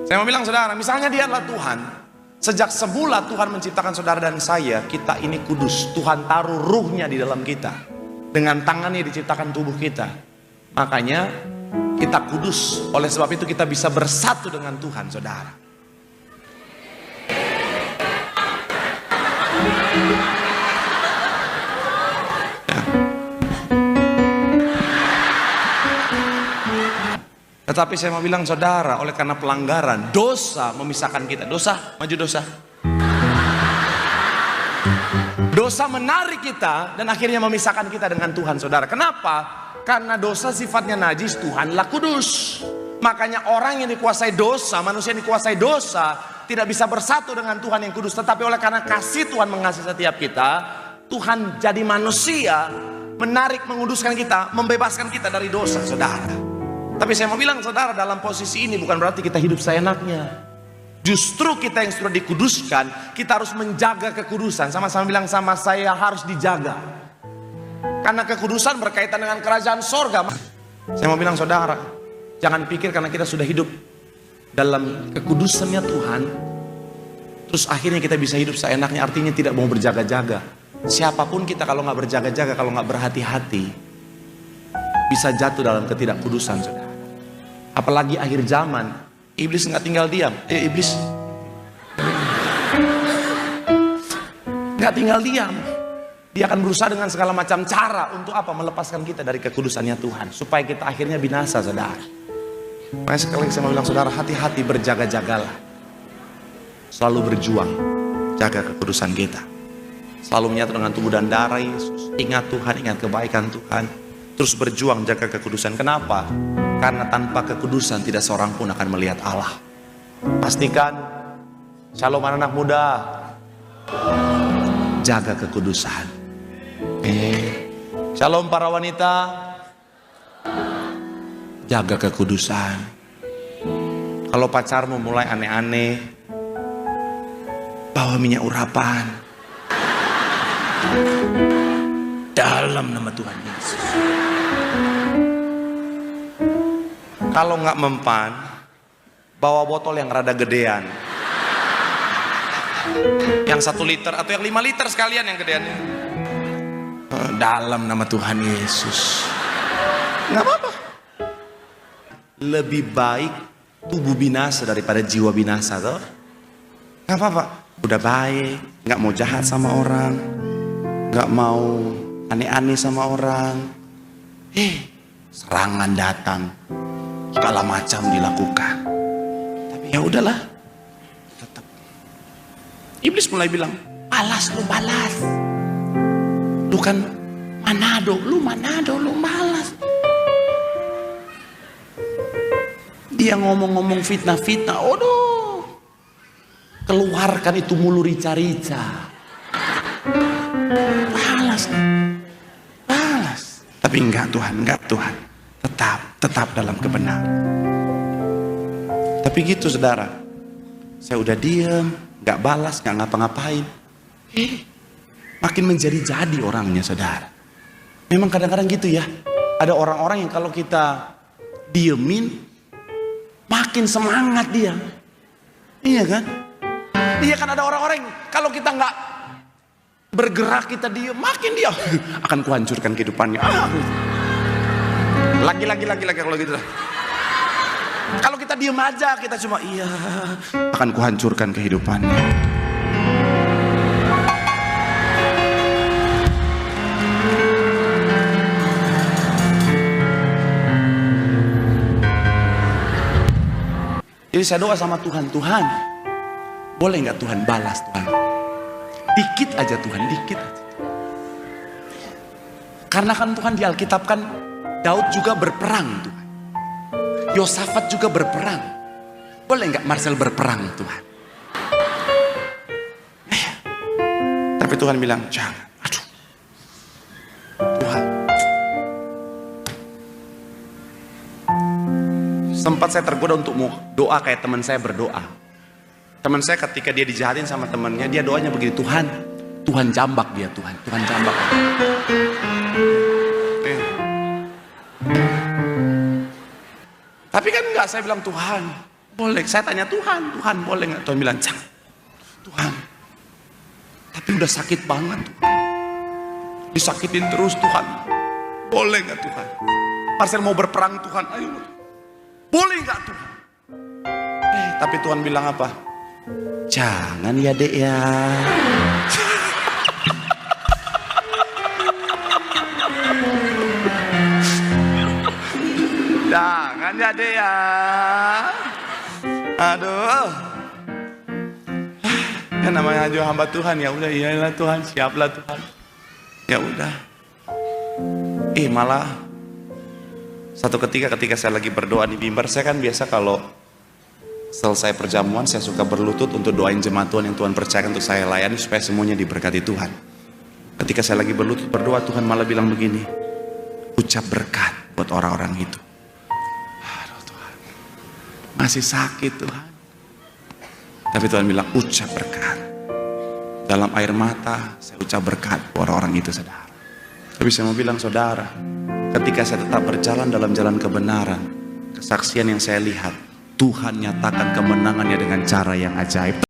Saya mau bilang saudara, misalnya dia adalah Tuhan. Sejak semula Tuhan menciptakan saudara dan saya, kita ini kudus. Tuhan taruh ruhnya di dalam kita. Dengan tangannya diciptakan tubuh kita. Makanya kita kudus. Oleh sebab itu kita bisa bersatu dengan Tuhan, saudara. Tetapi saya mau bilang saudara, oleh karena pelanggaran, dosa memisahkan kita. Dosa, maju dosa. Dosa menarik kita dan akhirnya memisahkan kita dengan Tuhan, saudara. Kenapa? Karena dosa sifatnya najis, Tuhanlah kudus. Makanya orang yang dikuasai dosa, manusia yang dikuasai dosa, tidak bisa bersatu dengan Tuhan yang kudus. Tetapi oleh karena kasih Tuhan mengasihi setiap kita, Tuhan jadi manusia, menarik, menguduskan kita, membebaskan kita dari dosa, saudara. Tapi saya mau bilang saudara, dalam posisi ini bukan berarti kita hidup seenaknya. Justru kita yang sudah dikuduskan, kita harus menjaga kekudusan. Sama-sama bilang sama saya, harus dijaga. Karena kekudusan berkaitan dengan kerajaan sorga. Saya mau bilang saudara, jangan pikir karena kita sudah hidup dalam kekudusannya Tuhan, terus akhirnya kita bisa hidup seenaknya, artinya tidak mau berjaga-jaga. Siapapun kita kalau nggak berjaga-jaga, kalau nggak berhati-hati, bisa jatuh dalam ketidakkudusan, saudara. Apalagi akhir zaman, iblis nggak tinggal diam. Iblis nggak tinggal diam. Dia akan berusaha dengan segala macam cara untuk apa? Melepaskan kita dari kekudusannya Tuhan, supaya kita akhirnya binasa, saudara. Makanya sekali lagi saya mau bilang saudara, hati-hati, berjaga-jagalah. Selalu berjuang, jaga kekudusan kita. Selalu menyatu dengan tubuh dan darah Yesus. Ingat Tuhan, ingat kebaikan Tuhan. Terus berjuang jaga kekudusan. Kenapa? Karena tanpa kekudusan tidak seorang pun akan melihat Allah. Pastikan, shalom anak muda, jaga kekudusan. Shalom para wanita, jaga kekudusan. Kalau pacarmu mulai aneh-aneh, bawa minyak urapan dalam nama Tuhan Yesus. Kalau nggak mempan, bawa botol yang rada gedean, yang 1 liter atau yang 5 liter sekalian yang gedeannya. Dalam nama Tuhan Yesus. Nggak apa-apa. Lebih baik tubuh binasa daripada jiwa binasa, toh. Nggak apa-apa. Udah baik, nggak mau jahat sama orang, nggak mau aneh-aneh sama orang. Serangan datang, segala macam dilakukan. Tapi ya udahlah, tetap. Iblis mulai bilang, balas lu, balas. Lu kan Manado, lu balas. Dia ngomong-ngomong fitnah-fitnah, aduh, keluarkan itu mulu rica-rica. Balas. Tapi enggak Tuhan, tetap dalam kebenaran. Tapi gitu saudara, saya udah diem, enggak balas, enggak ngapa-ngapain. Makin menjadi-jadi orangnya, saudara. Memang kadang-kadang gitu ya. Ada orang-orang yang kalau kita diemin, makin semangat dia. Iya kan? Iya kan, ada orang-orang yang kalau kita nggak bergerak, kita diem, makin dia akan kuhancurkan kehidupannya. Lagi kalau gitu. Kalau kita diem aja, kita cuma iya, akan kuhancurkan kehidupannya. Jadi saya doa sama Tuhan, Tuhan, boleh nggak Tuhan balas Tuhan? Dikit aja Tuhan, dikit aja. Karena kan Tuhan di Alkitab kan Daud juga berperang Tuhan. Yosafat juga berperang. Boleh nggak Marcel berperang Tuhan? Tapi Tuhan bilang jangan. Aduh, Tuhan. Sempat saya tergoda untuk mau doa kayak teman saya berdoa. Teman saya ketika dia dijahatin sama temannya, dia doanya begini, Tuhan jambak dia, Tuhan jambak. Tapi kan enggak, saya bilang Tuhan boleh. Saya tanya Tuhan boleh nggak? Tuhan bilang, jangan. Tuhan, tapi udah sakit banget Tuhan. Disakitin terus Tuhan. Boleh nggak Tuhan? Marcel mau berperang Tuhan, ayo. Boleh nggak Tuhan? Tapi Tuhan bilang apa? Jangan ya dek ya. Jangan ya dek ya. Aduh. Kan namanya juga hamba Tuhan, ya udah, iyalah Tuhan, siaplah Tuhan. Ya udah. Malah satu ketika saya lagi berdoa di mimbar, saya kan biasa kalau selesai perjamuan saya suka berlutut untuk doain jemaat Tuhan yang Tuhan percayakan untuk saya layani supaya semuanya diberkati Tuhan. Ketika saya lagi berlutut berdoa, Tuhan malah bilang begini, ucap berkat buat orang-orang itu. Aduh Tuhan, masih sakit Tuhan. Tapi Tuhan bilang ucap berkat. Dalam air mata saya ucap berkat buat orang-orang itu, saudara. Tapi saya mau bilang saudara, ketika saya tetap berjalan dalam jalan kebenaran, kesaksian yang saya lihat, Tuhan nyatakan kemenangannya dengan cara yang ajaib.